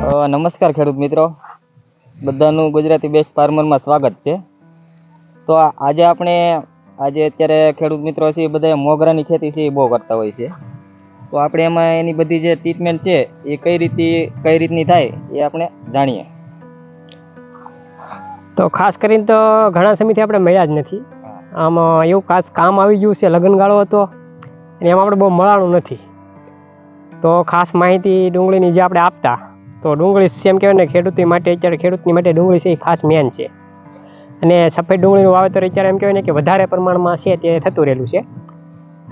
નમસ્કાર ખેડૂત મિત્રો, બધાનું ગુજરાતી બેસ્ટ ફાર્મરમાં સ્વાગત છે. તો આજે અત્યારે ખેડૂત મિત્રો છે બધા મોગરાની ખેતી છે એ બહુ કરતા હોય છે. તો આપણે એમાં એની બધી જે ટ્રીટમેન્ટ છે એ કઈ રીતની થાય એ આપણે જાણીએ. તો ખાસ કરીને તો ઘણા સમયથી આપણે મળ્યા જ નથી. આમ એવું ખાસ કામ આવી ગયું છે, લગ્નગાળો હતો અને એમાં આપણે બહુ મળવાનું નથી. તો ખાસ માહિતી ડુંગળીની જે આપણે આપતા, તો ડુંગળી એમ કહેવાય ને ખેડૂતની માટે ડુંગળી છે એ ખાસ મેન છે. અને સફેદ ડુંગળીનું વાવેતર અત્યારે એમ કહેવાય ને કે વધારે પ્રમાણમાં છે તે થતું રહેલું છે.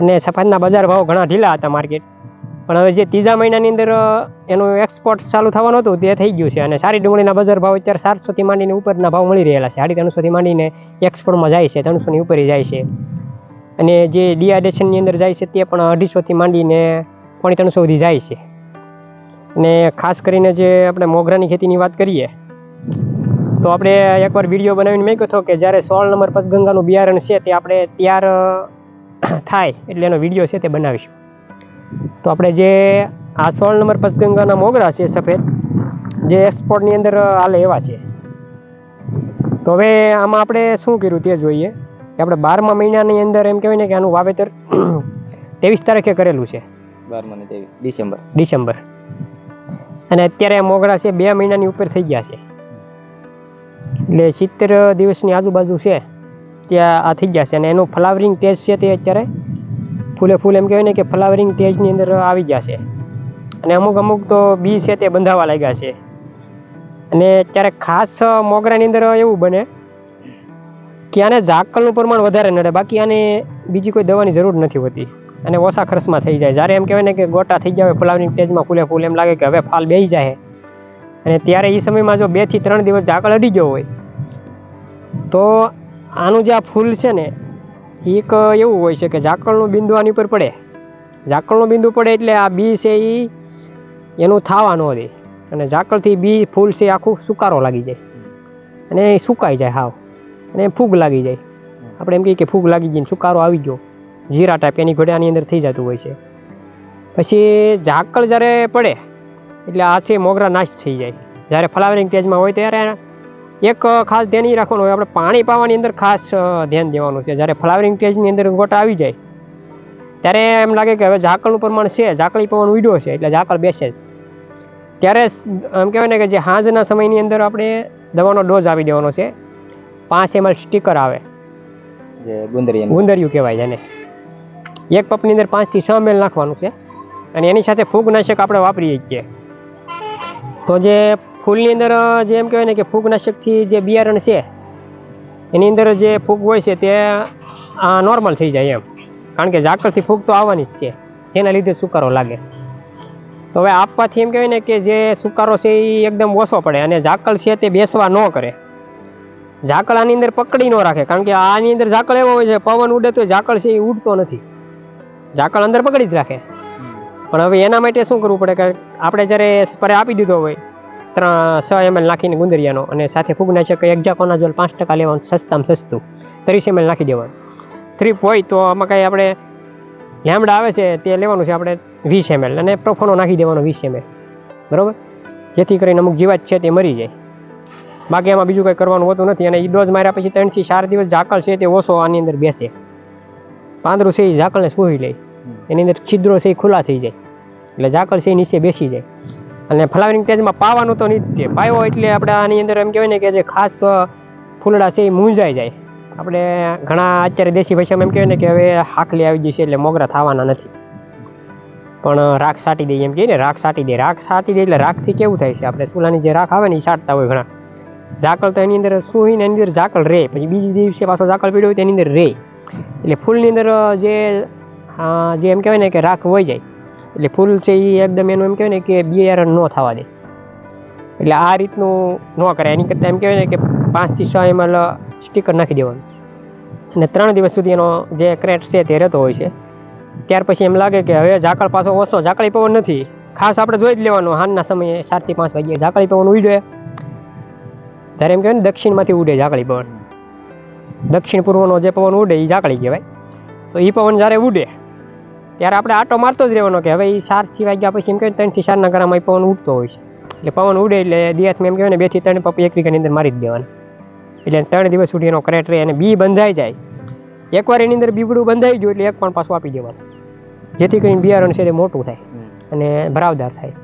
અને સફેદના બજાર ભાવ ઘણા ઢીલા હતા માર્કેટ, પણ હવે જે ત્રીજા મહિનાની અંદર એનું એક્સપોર્ટ ચાલુ થવાનું હતું તે થઈ ગયું છે. અને સારી ડુંગળીના બજાર ભાવ અત્યારે 400થી માંડીને ઉપરના ભાવ મળી રહેલા છે. 350થી માંડીને એક્સપોર્ટમાં જાય છે, 300ની ઉપર જાય છે. અને જે ડિહાઇડ્રેશનની અંદર જાય છે તે પણ 250થી માંડીને 350 સુધી જાય છે. અને ખાસ કરીને જે આપણે મોગરાની ખેતીની વાત કરીએ તો આપણે એકવાર વિડીયો બનાવીને મેં કહ્યું કે જ્યારે 16 નંબર પંચગંગાનું બિયારણ છે તે આપણે તૈયાર થાય એટલે એનો વિડીયો છે તે બનાવીશું. તો આપણે જે આ 16 નંબર પંચગંગાના મોગરા છે સફેદ, જે એક્સપોર્ટની અંદર હાલે એવા છે. તો હવે આમાં આપણે શું કર્યું તે જોઈએ કે આપણે 12મા મહિનાની અંદર એમ કહેવાય ને કે આનું વાવેતર 23 તારીખે કરેલું છે. 12 ડિસેમ્બર. અને અત્યારે મોગરા છે 2 મહિનાની ઉપર થઈ ગયા છે, એટલે 70 દિવસની આજુબાજુ છે ત્યાં આ થઈ ગયા છે. અને એનું ફ્લાવરિંગ સ્ટેજ છે તે અત્યારે ફૂલ એમ કહેવાય ને કે ફ્લાવરિંગ સ્ટેજની અંદર આવી ગયા છે. અને અમુક તો બી છે તે બંધાવા લાગ્યા છે. અને અત્યારે ખાસ મોગરાની અંદર એવું બને કે આને ઝાકળનું પ્રમાણ વધારે નડે, બાકી આને બીજી કોઈ દવાની જરૂર નથી હોતી અને ઓછા ખર્ચમાં થઈ જાય. જ્યારે એમ કહેવાય ને કે ગોટા થઈ ગયા હોય ફ્લાવરિંગ સ્ટેજમાં ફૂલ એમ લાગે કે હવે ફાલ બેસી જાય, અને ત્યારે એ સમયમાં જો 2 થી 3 દિવસ ઝાકળ અડી ગયો હોય તો આનું જે આ ફૂલ છે ને એક એવું હોય છે કે ઝાકળનું બિંદુ આની ઉપર પડે. ઝાકળનું બિંદુ પડે એટલે આ બી છે એ એનું થાવા ન દે, અને ઝાકળથી બી ફૂલ છે આખું સુકારો લાગી જાય અને એ સુકાઈ જાય હાવ, અને ફૂગ લાગી જાય. આપણે એમ કહીએ કે ફૂગ લાગી ગઈ, સુકારો આવી ગયો, જીરા ટાઈપ એની ઘોડાની અંદર થઈ જતું હોય છે. પછી ઝાકળ જ્યારે પડે એટલે આ છે મોગરા નાશ થઈ જાય. જ્યારે ફ્લાવરિંગ સ્ટેજમાં હોય ત્યારે એક ખાસ ધ્યાન એ રાખવાનું હોય, આપણે પાણી પાવાની અંદર ખાસ ધ્યાન દેવાનું છે. જ્યારે ફ્લાવરિંગ સ્ટેજની અંદર ગોટા આવી જાય ત્યારે એમ લાગે કે હવે ઝાકળનું પ્રમાણ છે, ઝાકળી પવન ઉડ્યો છે એટલે ઝાકળ બેસે જ, ત્યારે એમ કહેવાય ને કે જે સાંજના સમયની અંદર આપણે દવાનો ડોઝ આપી દેવાનો છે. 5 ml સ્ટીકર આવે, જે ગુંદરિયું કહેવાય છે. એક પપની અંદર 5 થી 6 ml નાખવાનું છે. અને એની સાથે ફૂગનાશક આપણે વાપરીએ છીએ. તો જે ફૂલની અંદર જે એમ કહેવાય ને કે ફૂગનાશકથી જે બિયારણ છે એની અંદર જે ફૂગ હોય છે તે નોર્મલ થઈ જાય એમ, કારણ કે ઝાકળથી ફૂગ તો આવવાની જ છે, જેના લીધે સુકારો લાગે. તો હવે આપવાથી એમ કહેવાય ને કે જે સુકારો છે એ એકદમ ઓછો પડે, અને ઝાકળ છે તે બેસવા ન કરે. ઝાકળ આની અંદર પકડી ન રાખે, કારણ કે આની અંદર ઝાકળ એવો હોય છે પવન ઉડે તો ઝાકળ છે એ ઉડતો નથી, ઝાકળ અંદર પકડી જ રાખે. પણ હવે એના માટે શું કરવું પડે કે આપણે જ્યારે સ્પ્રે આપી દીધો હોય 6 ml નાખીને ગુંદરિયાનો, અને સાથે ફૂગનાશક એક્ઝાકોનાઝોલ 5% લેવાનું, સસ્તામાં સસ્તું 30 ml નાખી દેવાનું. થ્રીપ હોય તો આમાં કાંઈ આપણે લેમડા આવે છે તે લેવાનું છે આપણે 20 ml, અને પ્રોફોનો નાખી દેવાનો 20 ml, બરાબર, જેથી કરીને અમુક જીવાત છે તે મરી જાય. બાકી એમાં બીજું કંઈ કરવાનું હોતું નથી. અને એ ડોઝ માર્યા પછી 3 થી 4 દિવસ ઝાકળ છે તે ઓછો આની અંદર બેસે, પાંદડું છે એ ઝાકળને સૂઈ લે, એની અંદર છિદ્રો છે એ ખુલ્લા થઈ જાય, એટલે ઝાકળ છે એ નીચે બેસી જાય. અને ફ્લાવરિંગ સ્ટેજમાં પાવાનું તો નિત્ય પાયો એટલે આપણે આની અંદર એમ કહેવાય ને કે જે ખાસ ફૂલડા છે એ મૂંઝાઈ જાય. આપણે ઘણા અત્યારે દેશી ભાષામાં એમ કહેવાય ને કે હવે હાકલી આવી ગઈ છે એટલે મોગરા થવાના નથી, પણ રાખ સાટી દઈએ એમ કહીએ ને, રાખ સાટી દે એટલે રાખથી કેવું થાય છે, આપણે ચૂલાની જે રાખ આવે ને એ સાટતા હોય ઘણા. ઝાકળ તો એની અંદર શું હોય ને એની અંદર ઝાકળ રહે, પછી બીજી દિવસે પાછો ઝાકળ પીડ્યો હોય તો એની અંદર રહે, એટલે ફૂલની અંદર જે એમ કહેવાય ને કે રાખ વહી જાય, એટલે ફૂલ છે એ એકદમ એનું એમ કહેવાય ને કે બિયારણ ન થવા દે. એટલે આ રીતનું ન કરે. એની કરતાં એમ કહેવાય ને કે 5 થી 6 ml સ્ટીકર નાખી દેવાનું, અને 3 દિવસ સુધી એનો જે ક્રેટ છે તે રહેતો હોય છે. ત્યાર પછી એમ લાગે કે હવે ઝાકળ પાછો ઓછો, ઝાકળી પવન નથી, ખાસ આપણે જોઈ જ લેવાનું સાંજના સમયે 4 થી 5 વાગ્યે ઝાકળી પવન ઉડે, જ્યારે એમ કહેવાય ને દક્ષિણમાંથી ઉડે ઝાકળી પવન, દક્ષિણ પૂર્વનો જે પવન ઉડે એ ઝાકળી કહેવાય. તો એ પવન જ્યારે ઉડે ત્યારે આપણે આટો મારતો જ રહેવાનો કે હવે એ 4 થી વાગ્યા પછી એમ કહેવાય 3 થી 4 ગાળામાં એ પવન ઉડતો હોય છે. એટલે પવન ઉડે એટલે દિવસમાં એમ કહેવાય ને 2 થી 3 પપ્પી 1 વીઘાની અંદર મારી જ દેવાના. એટલે 3 દિવસ સુધી એનો કરેટ રહે અને બી બંધાઈ જાય. એકવાર એની અંદર બીબડું બંધાઈ ગયું એટલે એક પણ પાછું આપી દેવાનું, જેથી કરીને બિયારણ છે તે મોટું થાય અને ભરાવદાર થાય.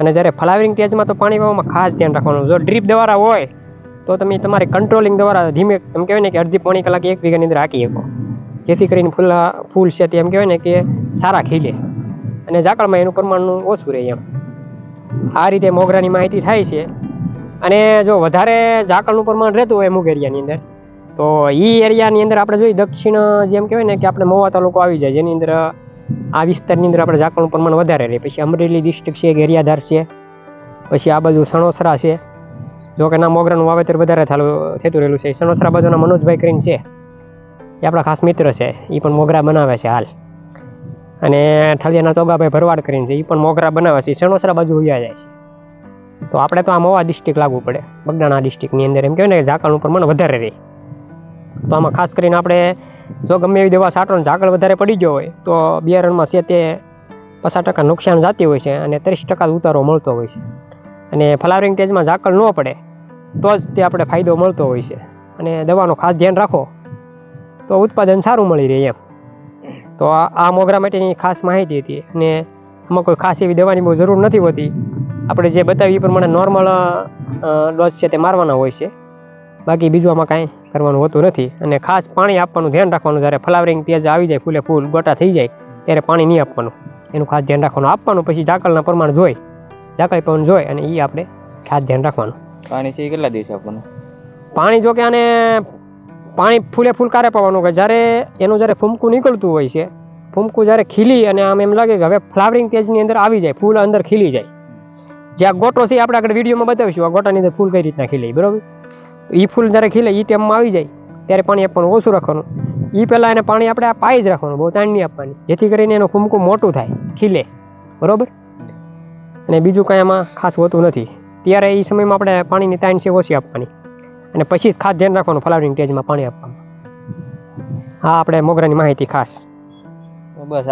અને જ્યારે ફ્લાવરિંગ સ્ટેજમાં તો પાણી પાવામાં ખાસ ધ્યાન રાખવાનું. જો ડ્રીપ દ્વારા હોય તો તમે તમારી કંટ્રોલિંગ દ્વારા ધીમે એમ કહેવાય ને કે અડધી પોણી કલાકે 1 વીઘાની અંદર હાકી શકો, જેથી કરીને ફૂલ છે તે એમ કહેવાય ને કે સારા ખીલે અને ઝાકળમાં એનું પ્રમાણ ઓછું રહે એમ. આ રીતે મોગરાની માહિતી થાય છે. અને જો વધારે ઝાકળનું પ્રમાણ રહેતું હોય અમુક એરિયાની અંદર તો એ એરિયાની અંદર આપણે જોઈએ દક્ષિણ જેમ કહેવાય ને કે આપણે મહુવા તાલુકો આવી જાય, જેની અંદર આ વિસ્તારની અંદર આપણે ઝાકળનું પ્રમાણ વધારે રહે. પછી અમરેલી ડિસ્ટ્રિક્ટ છે, ગેરિયાધાર છે, પછી આ બાજુ સણોસરા છે. જો કે ના મોગરાનું વાવેતર વધારે થતું રહેલું છે. સણોસરા બાજુના મનોજભાઈ કરીને છે, એ આપણા ખાસ મિત્ર છે, એ પણ મોગરા બનાવે છે હાલ. અને થળિયાના તોગાભાઈ ભરવાડ કરીને છે, એ પણ મોગરા બનાવે છે, સણોસરા બાજુ ઉયા જાય છે. તો આપણે તો આ મહુવા ડિસ્ટ્રિક્ટ લાગુ પડે, બગદાણા ડિસ્ટ્રિક્ટની અંદર એમ કહેવાય ને ઝાકળનું પ્રમાણ વધારે રહે. તો આમાં ખાસ કરીને આપણે જો ગમે એવી દવા છાંટો ઝાકળ વધારે પડી ગયો હોય તો બિયારણમાં છે તે 50% નુકસાન જતી હોય છે અને 30% ઉતારો મળતો હોય છે. અને ફ્લાવરિંગ સ્ટેજમાં ઝાકળ ન પડે તો જ તે આપણે ફાયદો મળતો હોય છે. અને દવાનું ખાસ ધ્યાન રાખો તો ઉત્પાદન સારું મળી રહે એમ. તો આ મોગરા માટેની ખાસ માહિતી હતી. અને આમાં કોઈ ખાસ એવી દવાની બહુ જરૂર નથી હોતી. આપણે જે બતાવી એ પ્રમાણે નોર્મલ ડોઝ છે તે મારવાના હોય છે, બાકી બીજું આમાં કાંઈ કરવાનું હોતું નથી. અને ખાસ પાણી આપવાનું ધ્યાન રાખવાનું. જ્યારે ફ્લાવરિંગ તેજ આવી જાય, ફૂલે ફૂલ ગોટા થઈ જાય ત્યારે પાણી નહીં આપવાનું, એનું ખાસ ધ્યાન રાખવાનું. આપવાનું પછી ઝાકળના પ્રમાણ જોઈ, ઝાકળ પવન જોઈ અને એ આપણે ખાસ ધ્યાન રાખવાનું. પાણી છે એ કેટલા દિવસે આપવાનું? પાણી જો કે આને પાણી ફૂલે ફૂલ કારે પાવાનું કે જ્યારે એનું જ્યારે ફૂમકું નીકળતું હોય છે, ફૂમકું જ્યારે ખીલી અને આમ એમ લાગે કે હવે ફ્લાવરિંગ સ્ટેજની અંદર આવી જાય, ફૂલ અંદર ખીલી જાય. જે આ ગોટો છે આપણે આગળ વિડીયોમાં બતાવીશું, આ ગોટાની અંદર ફૂલ કઈ રીતના ખીલે, બરાબર. એ ફૂલ જ્યારે ખીલે એ ટાઈમમાં આવી જાય ત્યારે પાણી આપવાનું ઓછું રાખવાનું. એ પહેલાં એને પાણી આપણે પાઈ જ રાખવાનું, બહુ તાણ નહીં આપવાની, જેથી કરીને એનું ફૂમકું મોટું થાય, ખીલે, બરાબર. અને બીજું કાંઈ આમાં ખાસ હોતું નથી. ત્યારે એ સમયમાં આપણે પાણીની તાણ છે ઓછી આપવાની અને પછી જ ખાસ ધ્યાન રાખવાનું ફ્લાવરિંગ સ્ટેજમાં પાણી આપવામાં. હા, આપણે મોગરાની માહિતી ખાસ. બસ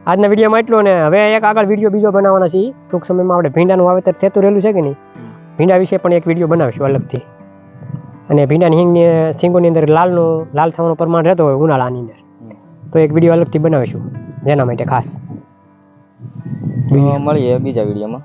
આજના વિડીયોમાં એટલું. અને હવે એક આગળ વિડીયો બીજો બનાવવાના છે. ટૂંક સમયમાં આપણે ભીંડાનું વાવેતર થતું રહેલું છે કે નહીં, ભીંડા વિશે પણ એક વિડીયો બનાવીશું અલગથી. અને ભીંડાની સિંગોની અંદર લાલ થવાનું પ્રમાણ રહેતો હોય ઉનાળાની અંદર, તો એક વિડીયો અલગથી બનાવીશું જેના માટે ખાસ. મળીએ બીજા વિડીયોમાં.